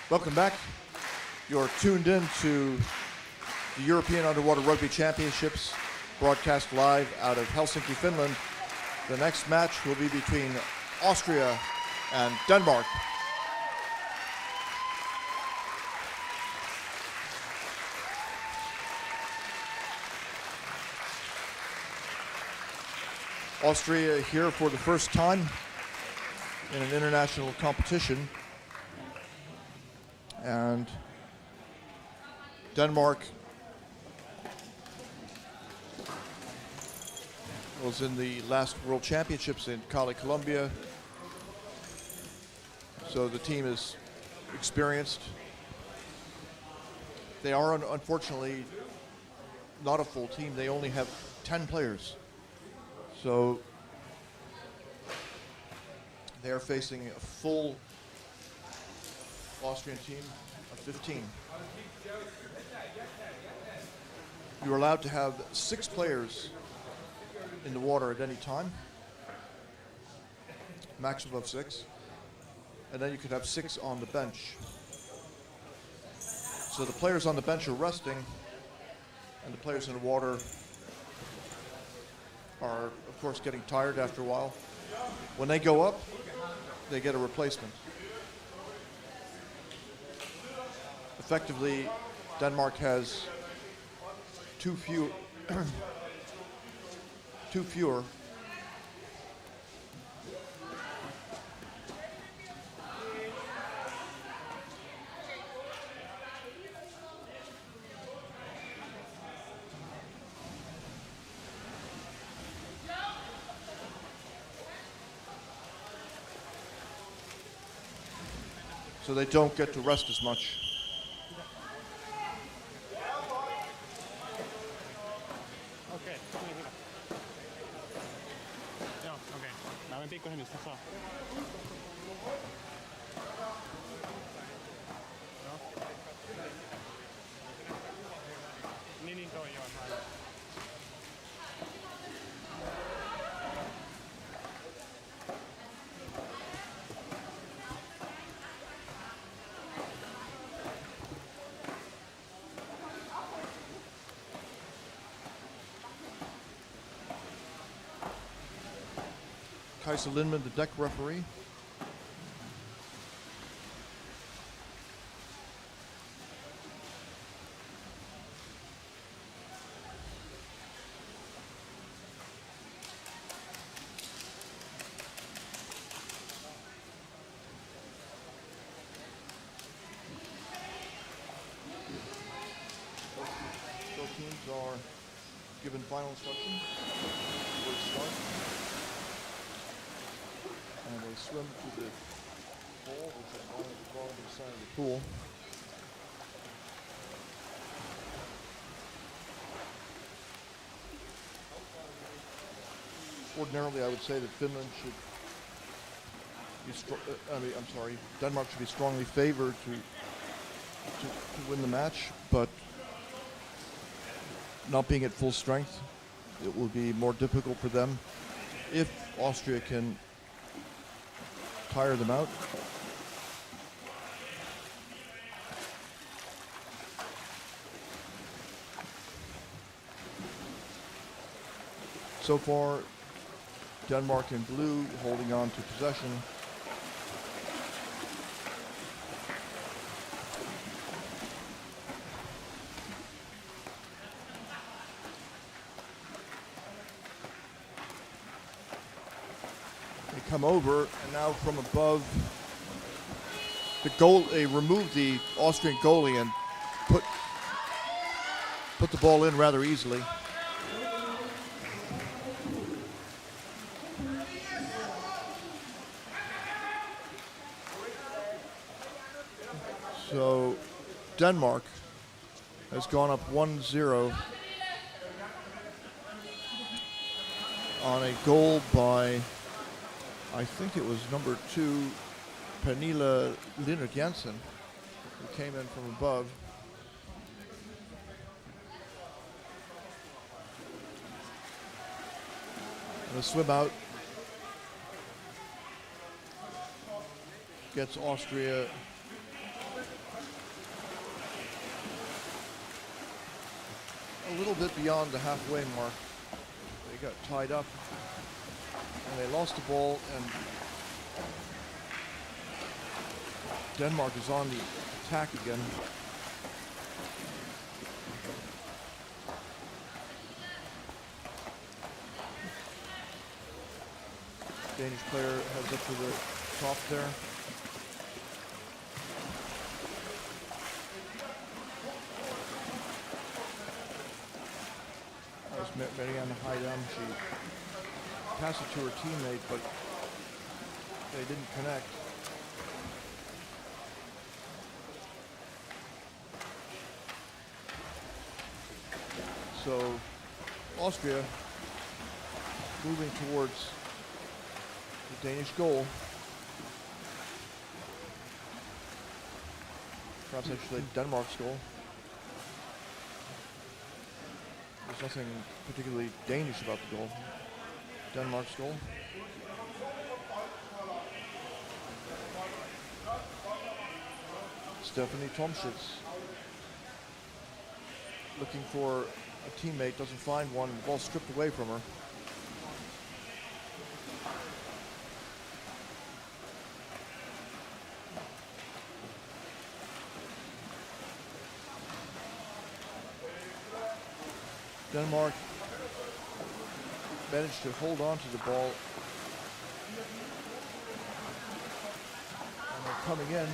Welcome back. You're tuned in to the European Underwater Rugby Championships, broadcast live out of Helsinki, Finland. The next match will be between Austria and Denmark. Austria here for the first time in an international competition, and Denmark was in the last World Championships in Cali, Colombia, so the team is experienced. They are unfortunately not a full team. They only have 10 players. So they are facing a full Austrian team of 15. You're allowed to have 6 players in the water at any time, maximum of 6, and then you could have 6 on the bench. So the players on the bench are resting, and the players in the water are, of course, getting tired after a while. When they go up, they get a replacement. Effectively, Denmark has two fewer so they don't get to rest as much. Kajsa Lindman, the deck referee. Both teams are given final instructions before the start. And they swim to the pool, which is on the bottom side of the pool. Ordinarily, I would say that Finland should be Denmark should be strongly favored to win the match, but not being at full strength, it will be more difficult for them if Austria can tire them out. So far, Denmark in blue holding on to possession. Come over, and now from above, they removed the Austrian goalie and put the ball in rather easily. So Denmark has gone up 1-0 on a goal by, I think it was number 2, Pernille Lindert Jensen, who came in from above. And the swim out gets Austria a little bit beyond the halfway mark. They got tied up and they lost the ball, and Denmark is on the attack again. Danish player heads up to the top there. That was Marianne Heidam. She passed it to her teammate, but they didn't connect. So Austria moving towards the Danish goal. Perhaps actually Denmark's goal. There's nothing particularly Danish about the goal. Denmark's goal. Stephanie Tomschitz looking for a teammate, doesn't find one, the ball stripped away from her. Denmark managed to hold on to the ball. And they're coming in.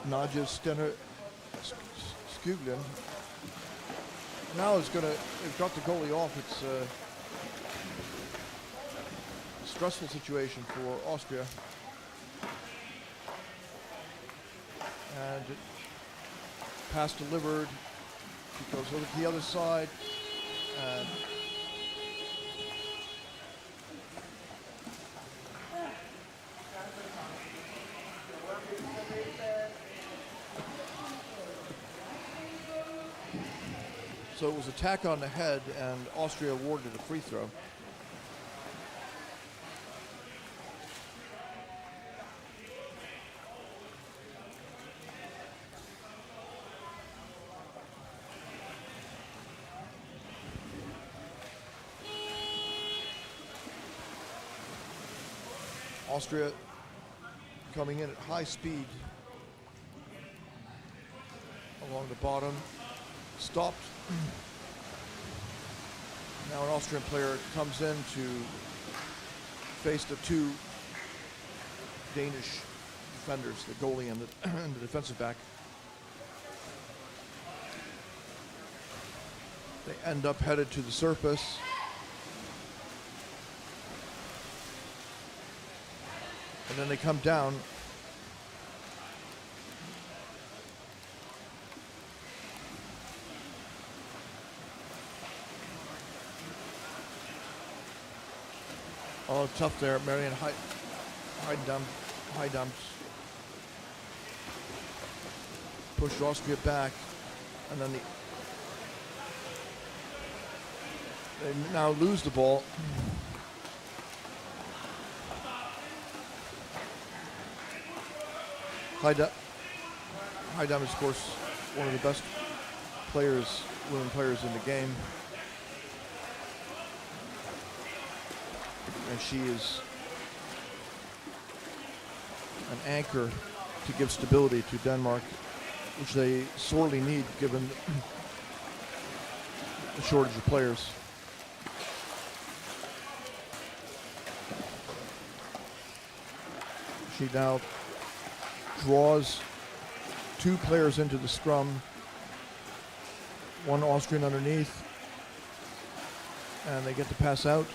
Nadja Stenner Skuglen now is going to, they've got the goalie off. It's a stressful situation for Austria. And pass delivered. She goes over to the other side. And so it was a tack on the head, and Austria awarded a free throw. Austria coming in at high speed along the bottom, stopped. Now an Austrian player comes in to face the two Danish defenders, the goalie and the defensive back. They end up headed to the surface. And then they come down. Oh, tough there. Marianne Heidam pushed Austria back. And then they now lose the ball. Heidam is, of course, one of the best players, women players in the game. And she is an anchor to give stability to Denmark, which they sorely need given the shortage of players. She now draws two players into the scrum, one Austrian underneath, and they get to pass out.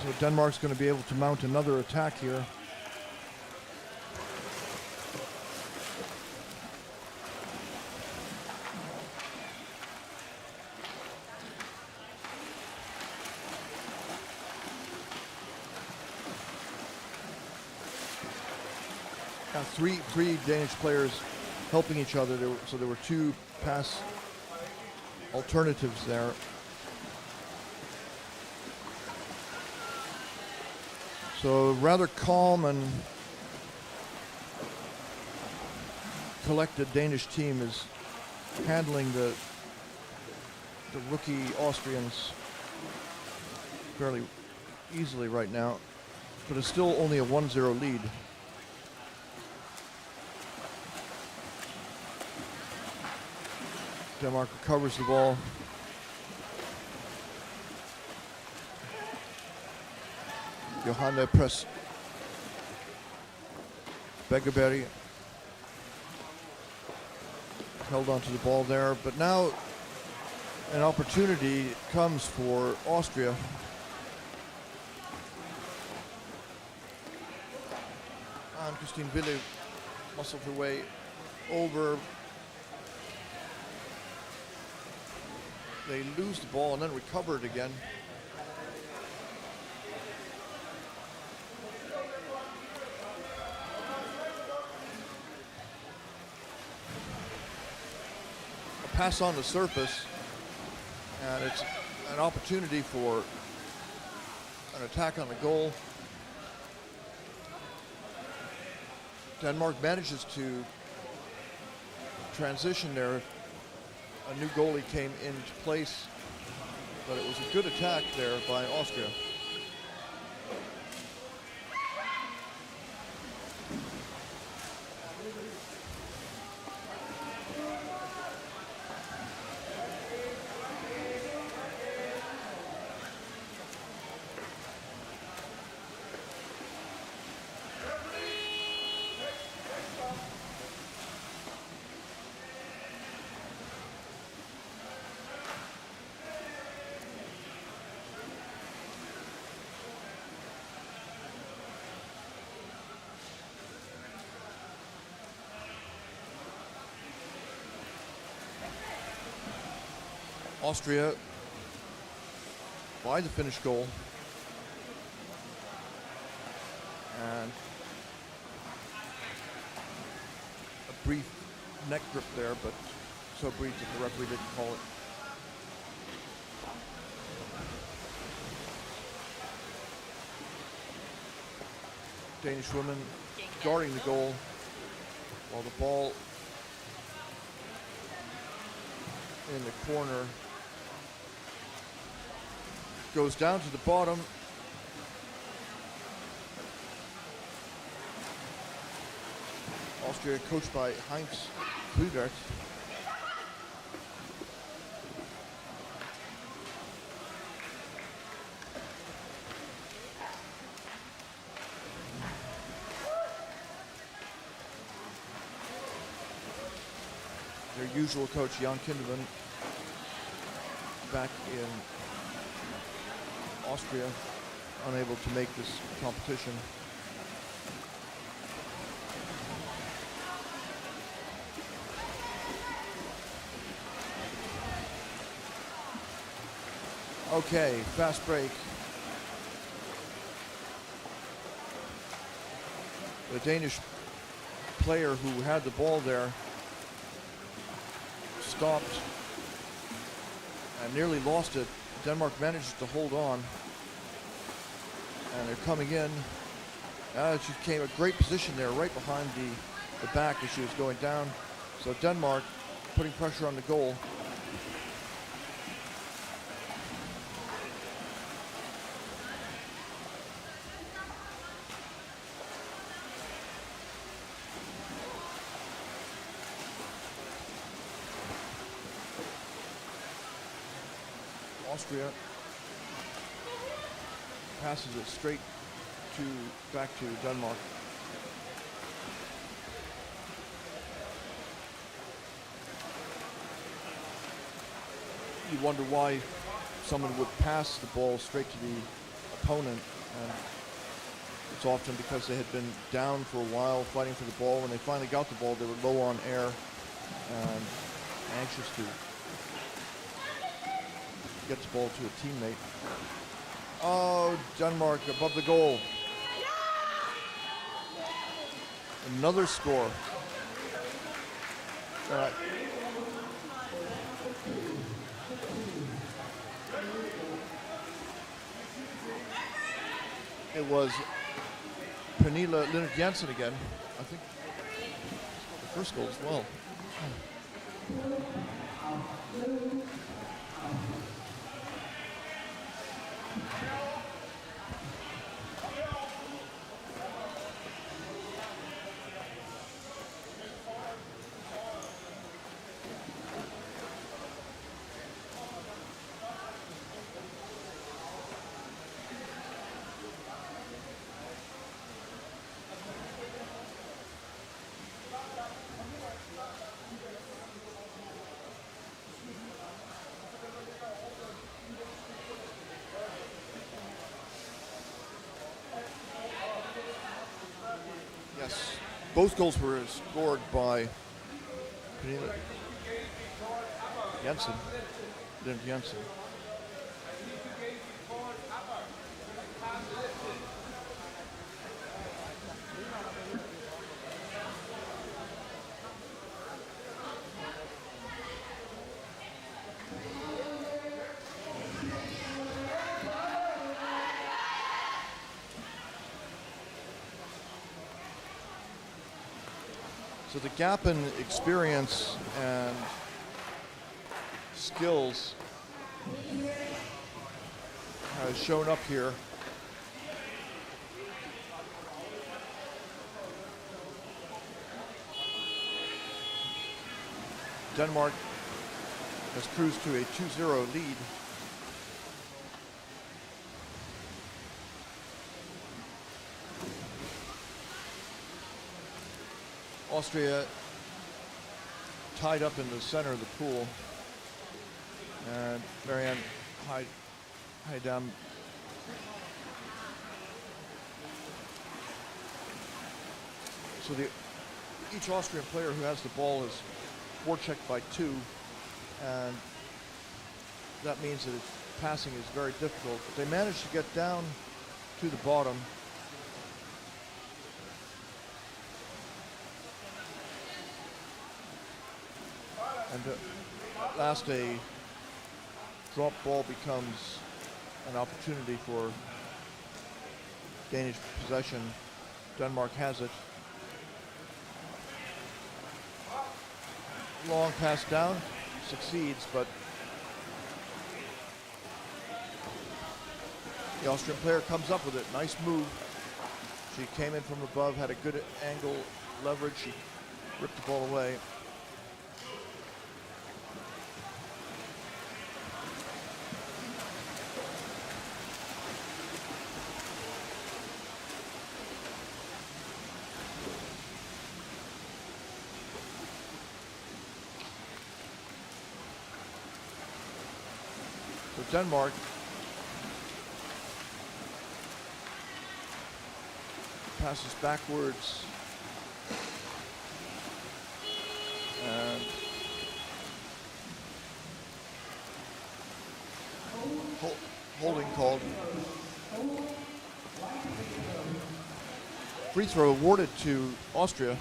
So Denmark's going to be able to mount another attack here. Three Danish players helping each other. So there were two pass alternatives there. So rather calm and collected Danish team is handling the rookie Austrians fairly easily right now, but it's still only a 1-0 lead. Denmark recovers the ball. Johanne press Beggerberg held onto the ball there, but now an opportunity comes for Austria. And Christine Wille muscled her way over. They lose the ball and then recover it again. A pass on the surface, and it's an opportunity for an attack on the goal. Denmark manages to transition there. A new goalie came into place, but it was a good attack there by Austria. Austria by the Finnish goal, and a brief neck grip there, but so brief that the referee didn't call it. Danish women guarding the goal while the ball in the corner goes down to the bottom. Austria coached by Heinz Kludert. Their usual coach, Jan Kinderman, back in Austria, unable to make this competition. Okay, fast break. The Danish player who had the ball there stopped and nearly lost it. Denmark manages to hold on, and they're coming in. She came a great position there right behind the back as she was going down. So Denmark putting pressure on the goal. Austria passes it straight back to Denmark. You wonder why someone would pass the ball straight to the opponent, and it's often because they had been down for a while fighting for the ball. When they finally got the ball, they were low on air and anxious to get the ball to a teammate. Oh, Denmark above the goal. Another score. It was Pernille Linnert Jensen again, I think. first goal as well. Yes, both goals were scored by Jensen. Jensen. So the gap in experience and skills has shown up here. Denmark has cruised to a 2-0 lead. Austria tied up in the center of the pool, and Marianne Heidam so each Austrian player who has the ball is forechecked by 2, and that means that its passing is very difficult. But they managed to get down to the bottom. And at last, a drop ball becomes an opportunity for Danish possession. Denmark has it. Long pass down, succeeds, but the Austrian player comes up with it. Nice move. She came in from above, had a good angle, leverage. She ripped the ball away. Denmark passes backwards and holding called. Free throw awarded to Austria.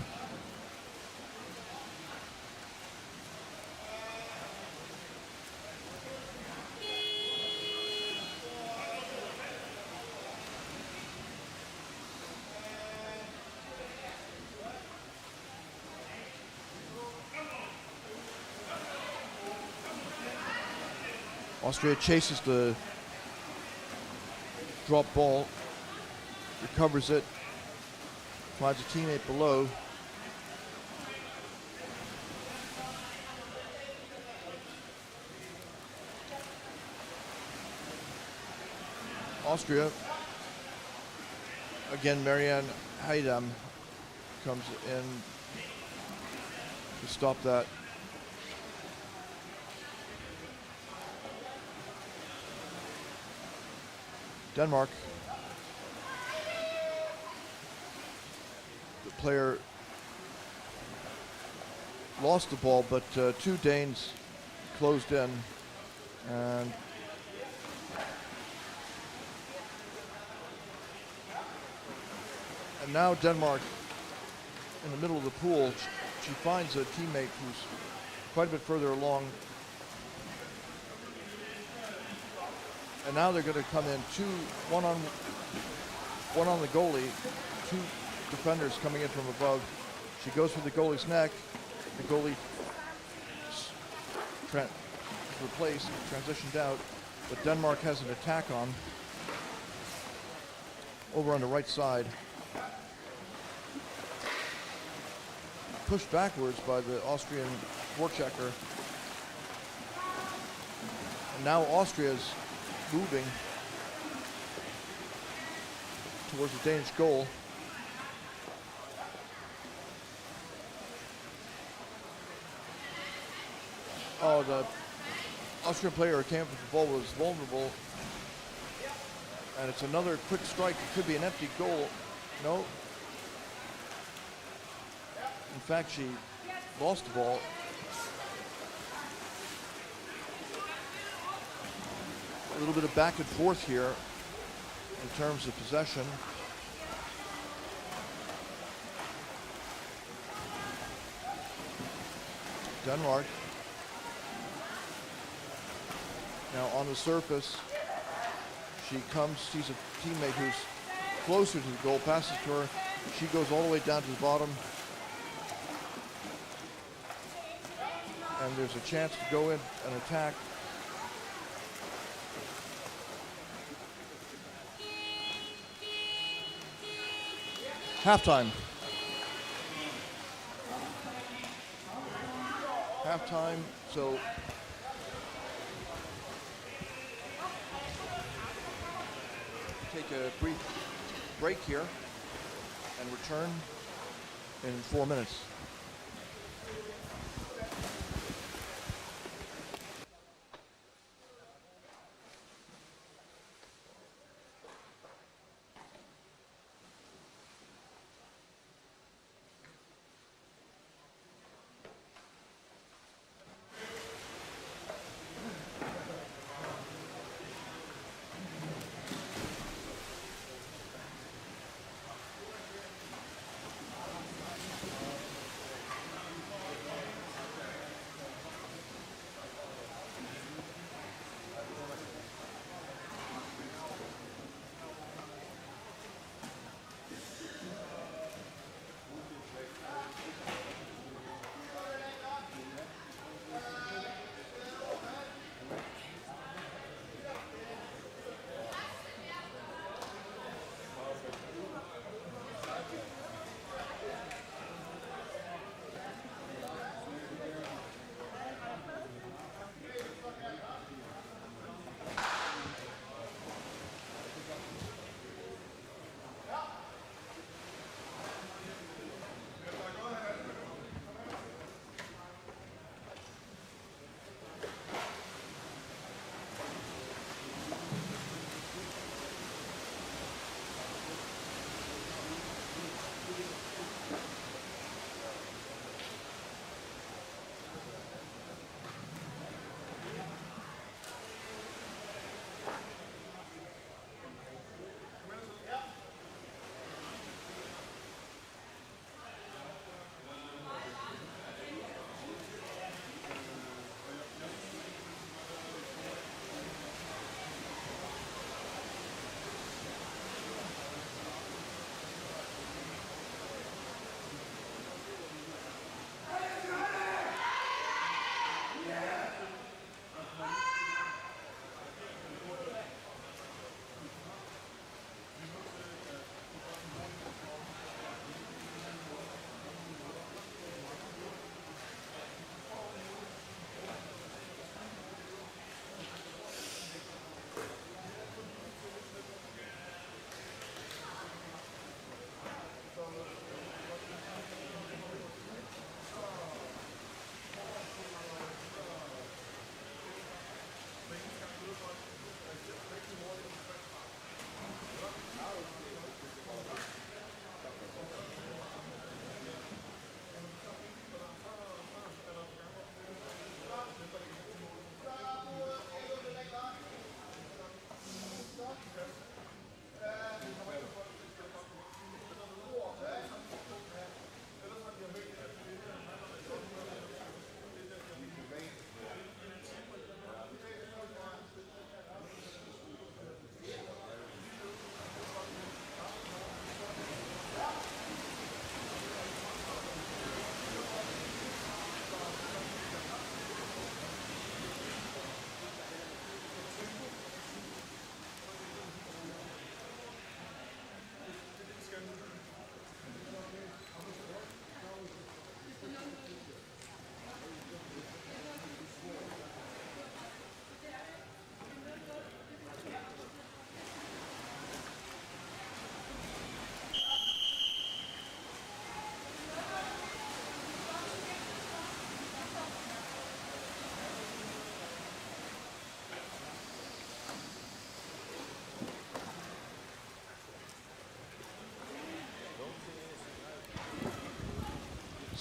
Austria chases the drop ball, recovers it, finds a teammate below. Austria, again Marianne Heidam comes in to stop that. Denmark, the player lost the ball, but 2 Danes closed in, and now Denmark in the middle of the pool. She finds a teammate who's quite a bit further along. And now they're going to come in one on the goalie, 2 defenders coming in from above. She goes for the goalie's neck. The goalie replaced, transitioned out, but Denmark has an attack on. Over on the right side. Pushed backwards by the Austrian forechecker. And now Austria's moving towards the Danish goal. Oh, the Austrian player who came up with the ball was vulnerable. And it's another quick strike. It could be an empty goal. No. In fact, she lost the ball. A little bit of back and forth here in terms of possession. Denmark. Now on the surface, she comes, sees a teammate who's closer to the goal, passes to her. She goes all the way down to the bottom. And there's a chance to go in and attack. Halftime. Halftime, so take a brief break here and return in 4 minutes.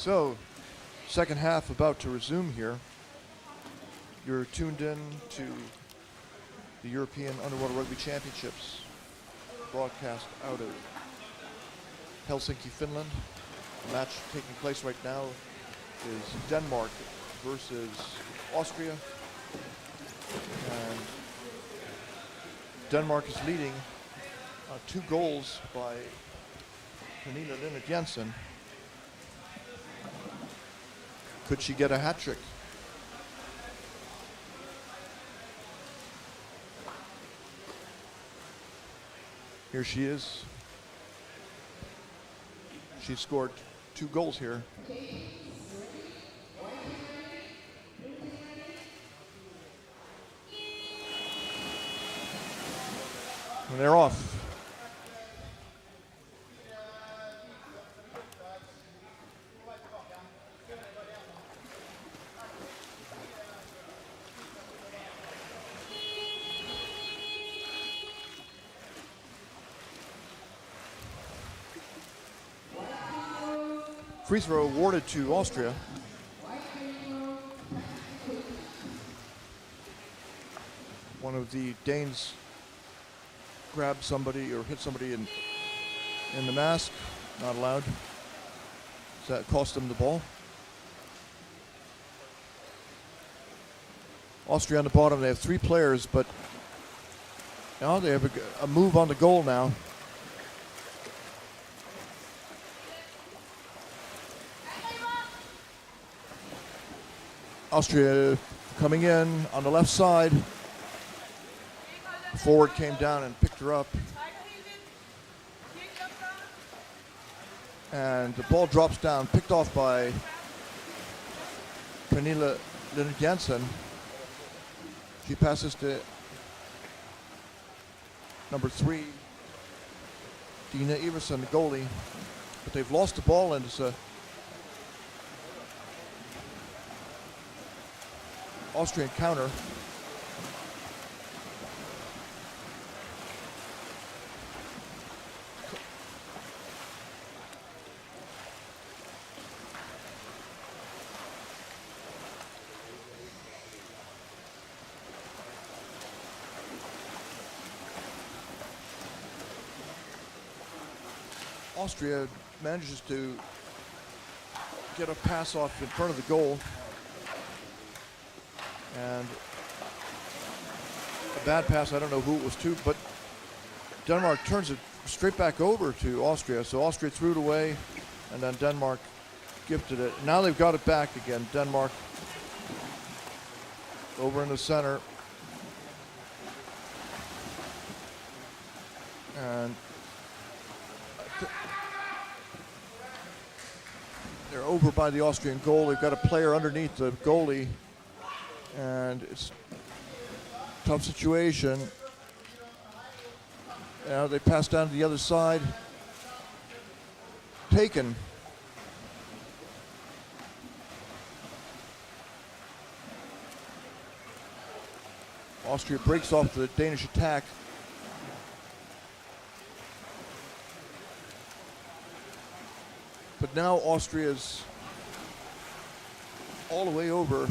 So, second half about to resume here. You're tuned in to the European Underwater Rugby Championships, broadcast out of Helsinki, Finland. The match taking place right now is Denmark versus Austria. And Denmark is leading 2 goals by Pernille Linnet Jensen. Could she get a hat trick? Here she is. She scored 2 goals here. And they're off. Free throw awarded to Austria. One of the Danes grabbed somebody or hit somebody in the mask. Not allowed. So that cost them the ball. Austria on the bottom. They have 3 players, but now they have a move on the goal now. Austria coming in on the left side. Forward came down and picked her up. And the ball drops down, picked off by Pernille Linnet Jensen. She passes to number 3, Dina Iversen, the goalie. But they've lost the ball, and it's a Austrian counter. Austria manages to get a pass off in front of the goal. And a bad pass, I don't know who it was to, but Denmark turns it straight back over to Austria. So Austria threw it away, and then Denmark gifted it. Now they've got it back again. Denmark over in the center. And they're over by the Austrian goal. They've got a player underneath the goalie. And it's a tough situation. Now they pass down to the other side. Taken. Austria breaks off the Danish attack. But now Austria's all the way over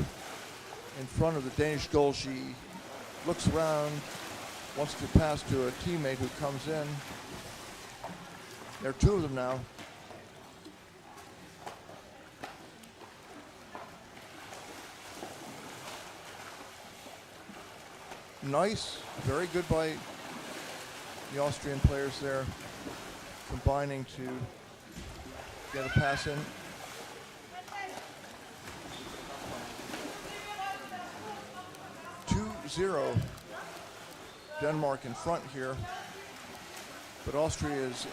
in front of the Danish goal. She looks around, wants to pass to a teammate who comes in. There are 2 of them now. Nice, very good by the Austrian players there, combining to get a pass in. 2-0. Denmark in front here, but Austria is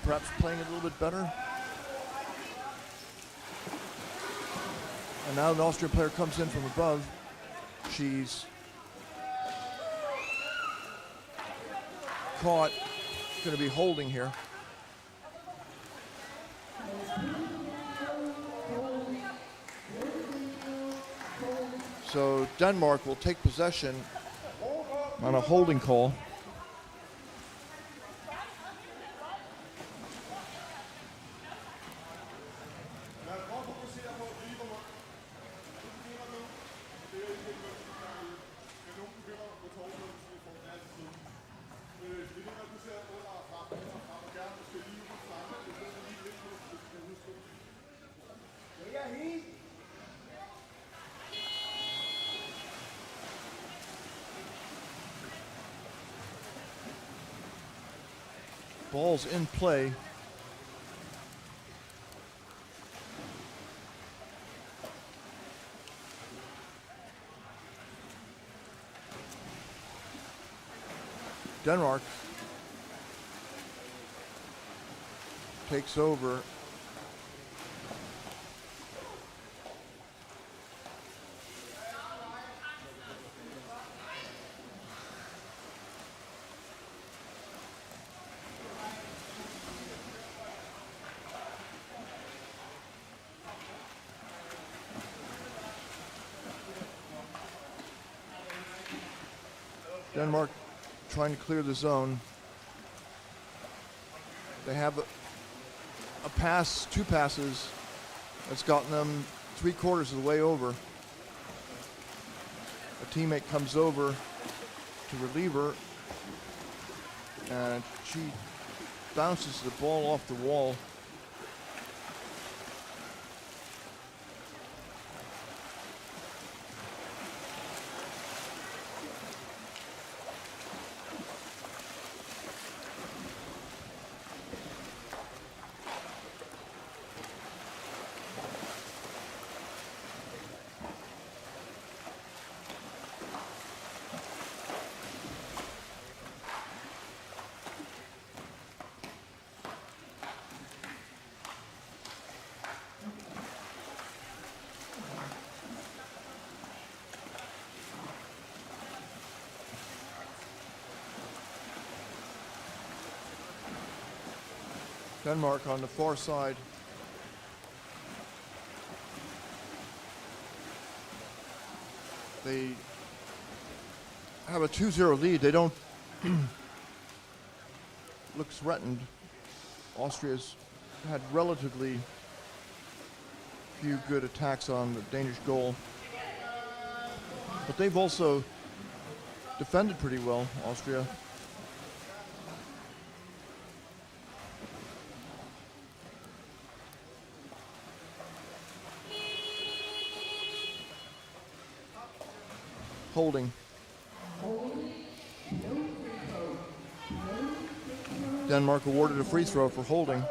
perhaps playing a little bit better. And now an Austrian player comes in from above. She's caught, going to be holding here. So Denmark will take possession on a holding call. Ball's in play. Denmark takes over. Denmark trying to clear the zone. They have a pass, two passes, that's gotten them 3/4 of the way over. A teammate comes over to relieve her, and she bounces the ball off the wall. Denmark on the far side. They have a 2-0 lead. They don't look threatened. Austria's had relatively few good attacks on the Danish goal. But they've also defended pretty well, Austria. Holding. Denmark awarded a free throw for holding.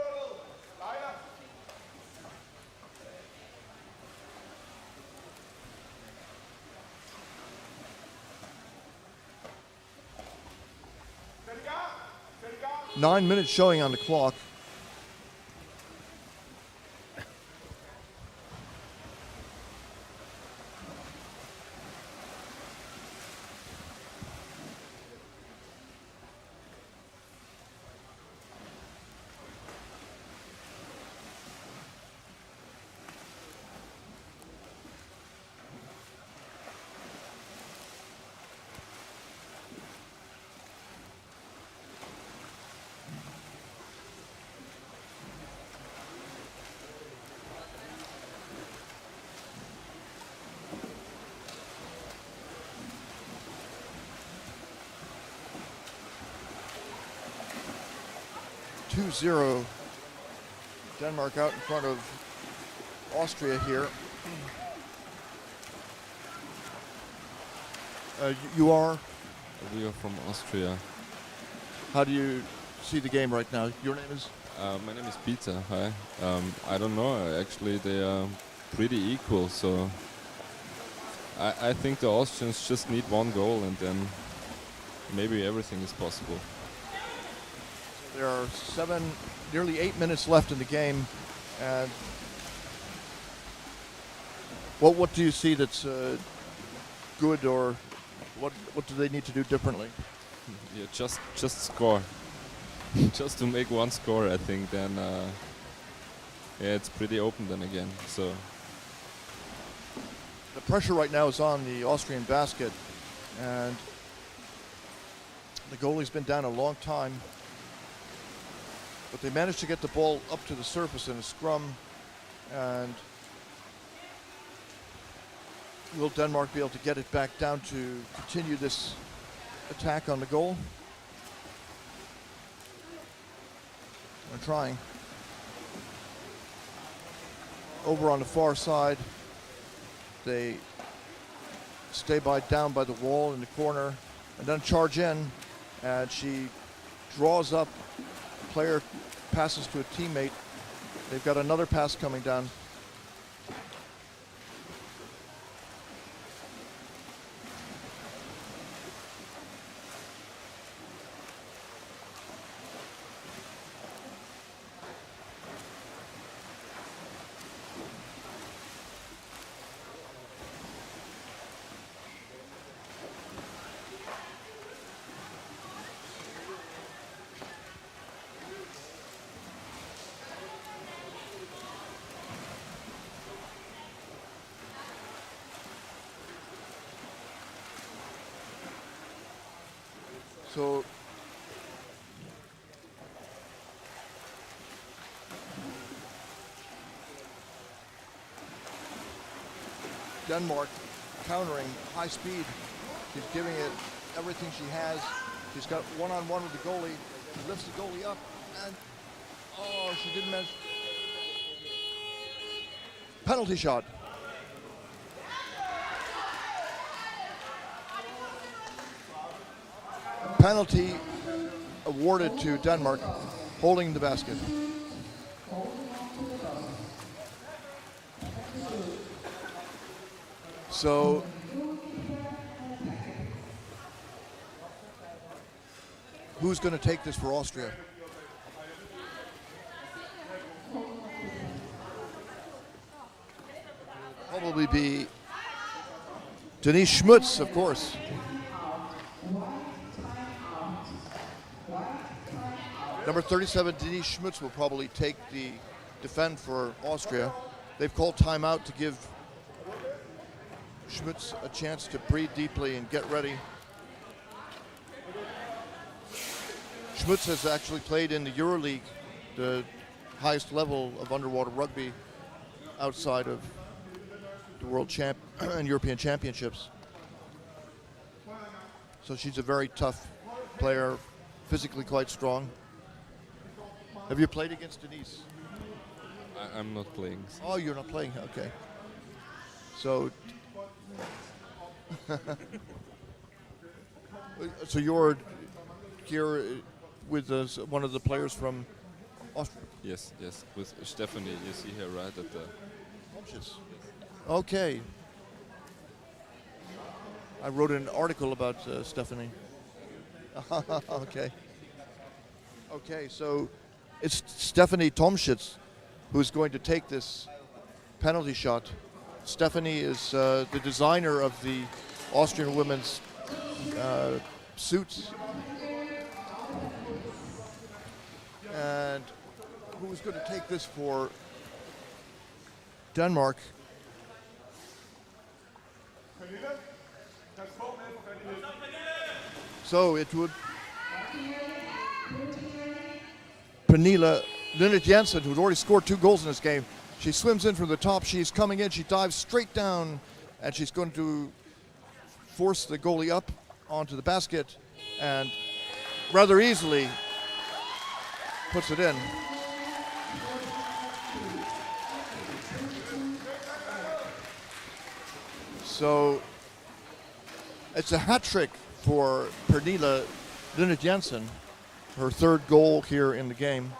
Nine minutes showing on the clock. Denmark out in front of Austria here. You are? We are from Austria. How do you see the game right now? Your name is? My name is Peter. Hi. I don't know. Actually, they are pretty equal. So I think the Austrians just need one goal, and then maybe everything is possible. There are nearly 8 minutes left in the game, and what do you see that's good, or what do they need to do differently? Yeah, just score, just to make one score. I think then yeah, it's pretty open then again. So the pressure right now is on the Austrian basket, and the goalie's been down a long time. But they managed to get the ball up to the surface in a scrum, and will Denmark be able to get it back down to continue this attack on the goal? They're trying. Over on the far side, they stay down by the wall in the corner, and then charge in, and she draws up player passes to a teammate. They've got another pass coming down. So Denmark countering high speed. She's giving it everything she has. She's got one-on-one with the goalie. She lifts the goalie up and she didn't manage. Penalty shot. Penalty awarded to Denmark, holding the basket. So who's going to take this for Austria? Probably be Denise Schmutz, of course. Number 37, Denise Schmutz, will probably take the defend for Austria. They've called timeout to give Schmutz a chance to breathe deeply and get ready. Schmutz has actually played in the EuroLeague, the highest level of underwater rugby outside of the World Champ and European Championships. So she's a very tough player, physically quite strong. Have you played against Denise? I'm not playing. Oh, you're not playing? Okay. So, so you're here with one of the players from Austria? Yes, yes. With Stephanie, you see her right at the... Okay. I wrote an article about Stephanie. Okay. Okay, so it's Stephanie Tomschitz who's going to take this penalty shot. Stephanie is the designer of the Austrian women's suits. And who's going to take this for Denmark? So it would Pernille Linnet Jensen, who'd already scored 2 goals in this game. She swims in from the top. She's coming in. She dives straight down, and she's going to force the goalie up onto the basket, and rather easily puts it in. So it's a hat trick for Pernille Linnet Jensen, her 3rd goal here in the game.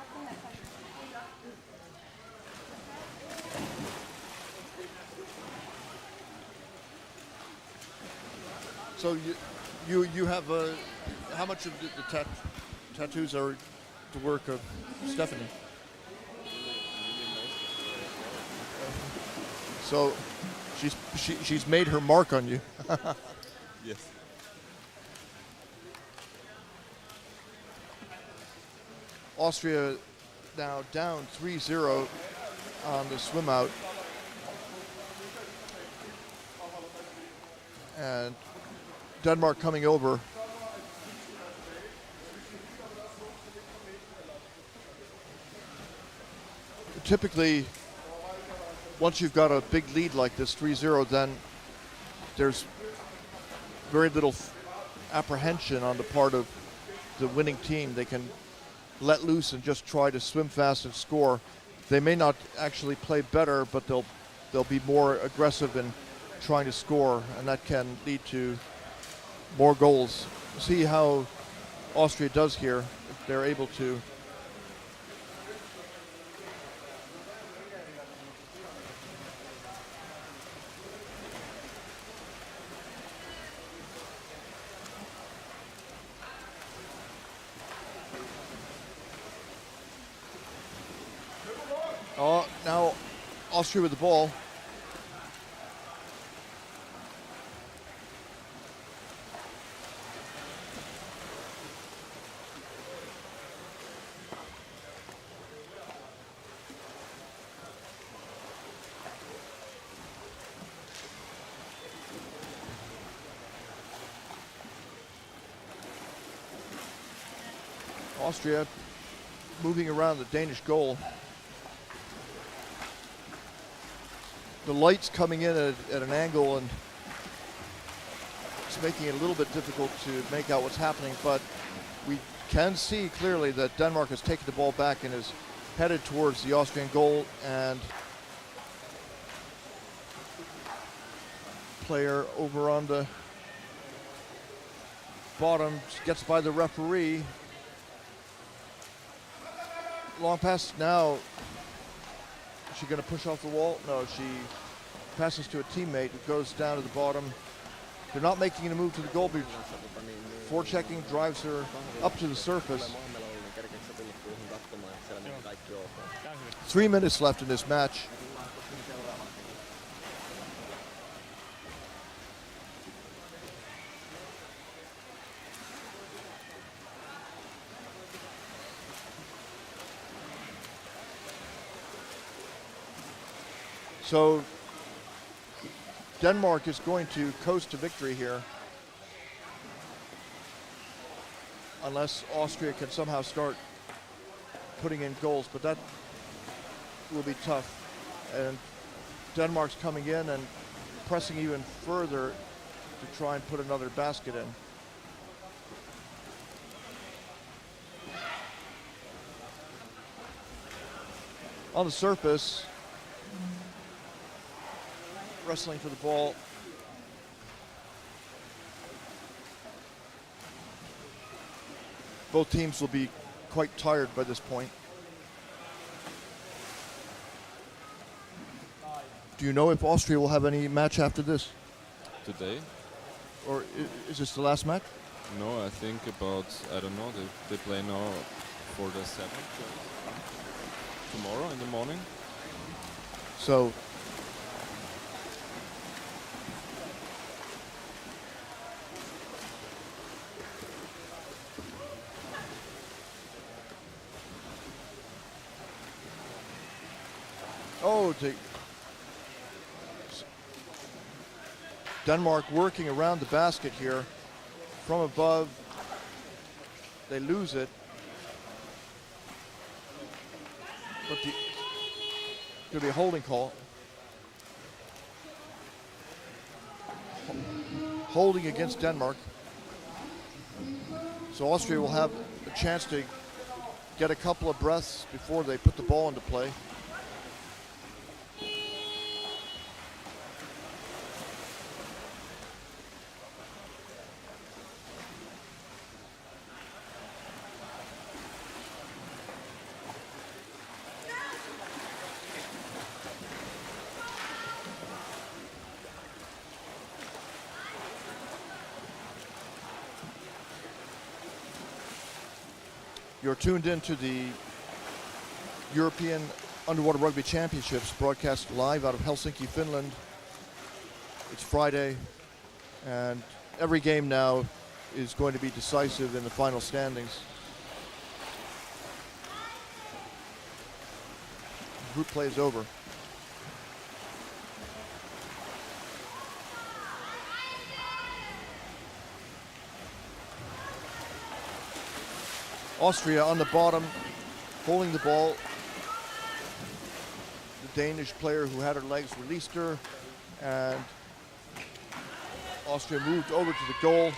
So you have how much of the tattoos are the work of Stephanie? So she's made her mark on you. Yes. Austria now down 3-0 on the swim out. And Denmark coming over. Typically, once you've got a big lead like this, 3-0, then there's very little apprehension on the part of the winning team. They can let loose and just try to swim fast and score. They may not actually play better, but they'll be more aggressive in trying to score, and that can lead to more goals. See how Austria does here. If they're able to Oh, now Austria with the ball. Austria moving around the Danish goal. The light's coming in at an angle, and it's making it a little bit difficult to make out what's happening, but we can see clearly that Denmark has taken the ball back and is headed towards the Austrian goal, and player over on the bottom gets by the referee. Long pass now. Is she going to push off the wall? No, she passes to a teammate who goes down to the bottom. They're not making a move to the goal. Forechecking drives her up to the surface. 3 minutes left in this match. So Denmark is going to coast to victory here, unless Austria can somehow start putting in goals, but that will be tough. And Denmark's coming in and pressing even further to try and put another basket in. On the surface, wrestling for the ball. Both teams will be quite tired by this point. Do you know if Austria will have any match after this? Today? Or is this the last match? No, I think about, I don't know, they play now for the 7th. Tomorrow in the morning. So Denmark working around the basket here from above. They lose it. But could be a holding call. Holding against Denmark. So Austria will have a chance to get a couple of breaths before they put the ball into play. You're tuned into the European Underwater Rugby Championships, broadcast live out of Helsinki, Finland. It's Friday, and every game now is going to be decisive in the final standings. Group play is over. Austria on the bottom, holding the ball. The Danish player who had her legs released her, and Austria moved over to the goal.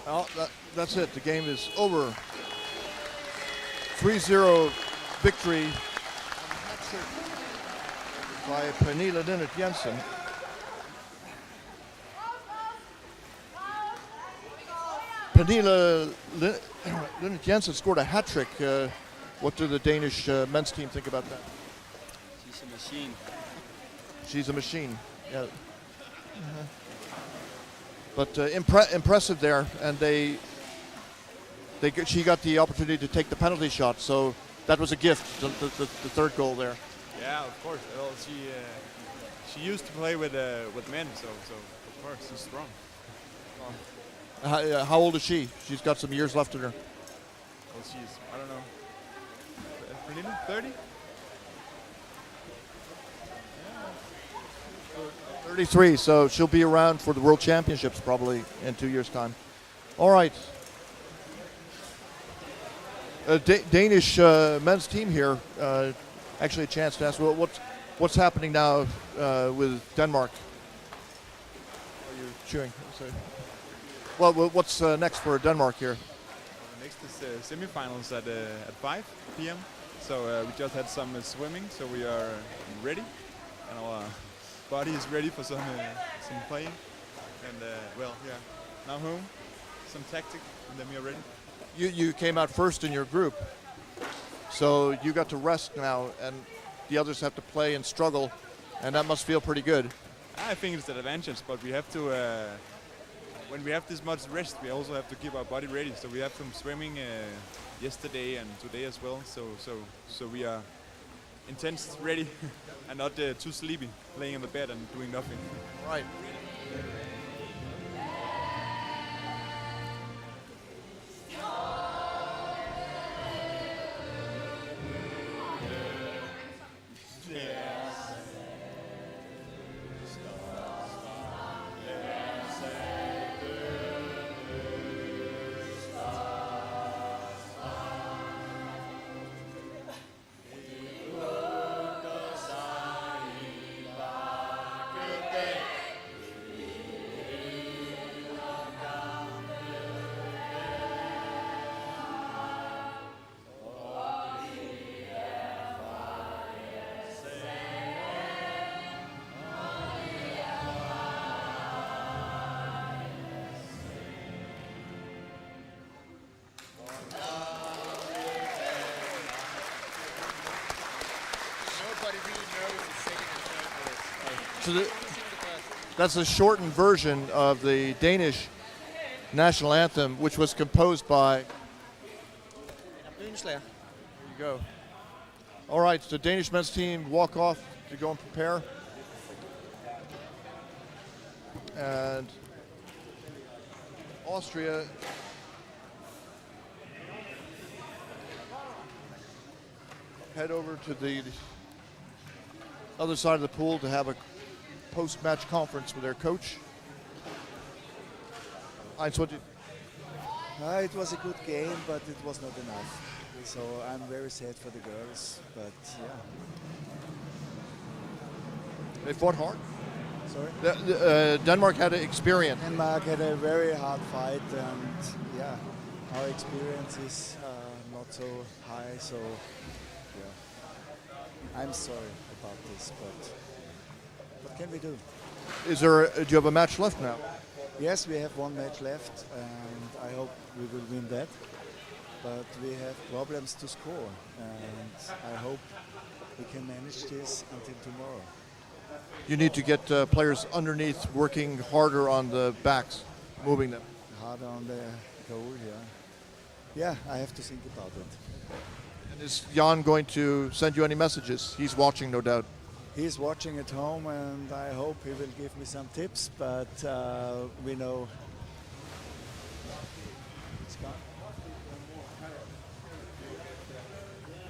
Well, that's it. The game is over. 3-0 victory by Pernille Linnet-Jensen. Pernille Linnet-Jensen scored a hat-trick. What do the Danish men's team think about that? She's a machine. She's a machine, yeah. But impressive there, and she got the opportunity to take the penalty shot, so that was a gift, the third goal there. Yeah, of course. Well, she used to play with men, so of course she's strong. How old is she? She's got some years left in her. Well, she's, I don't know, 30? 33, so she'll be around for the World Championships probably in 2 years' time. All right. Danish men's team here. Actually, a chance to ask, well, what's happening now with Denmark? Are you chewing? Well, what's next for Denmark here? Next is semifinals at 5 p.m. So we just had some swimming, so we are ready, and our body is ready for some playing. And well, yeah, now home, some tactic, and then we are ready. You came out first in your group, so you got to rest now, and the others have to play and struggle, and that must feel pretty good. I think it's an advantage, but we have to. When we have this much rest, we also have to keep our body ready. So we have some swimming yesterday and today as well. So we are intense, ready, and not too sleepy, laying in the bed and doing nothing. Right. So that's a shortened version of the Danish national anthem, which was composed by. There you go. All right, so Danish men's team walk off to go and prepare. And Austria head over to the other side of the pool to have a post-match conference with their coach. Heinz, what did It was a good game, but it was not enough. So I'm very sad for the girls, but yeah. They fought hard? Sorry? Denmark had experience. Denmark had a very hard fight, and yeah, our experience is not so high, so yeah. I'm sorry about this, but what can we do? Do you have a match left now? Yes, we have one match left, and I hope we will win that. But we have problems to score, and I hope we can manage this until tomorrow. You need to get players underneath working harder on the backs, moving them. Harder on the goal, yeah. Yeah, I have to think about it. And is Jan going to send you any messages? He's watching, no doubt. He's watching at home, and I hope he will give me some tips, but we know it's gone.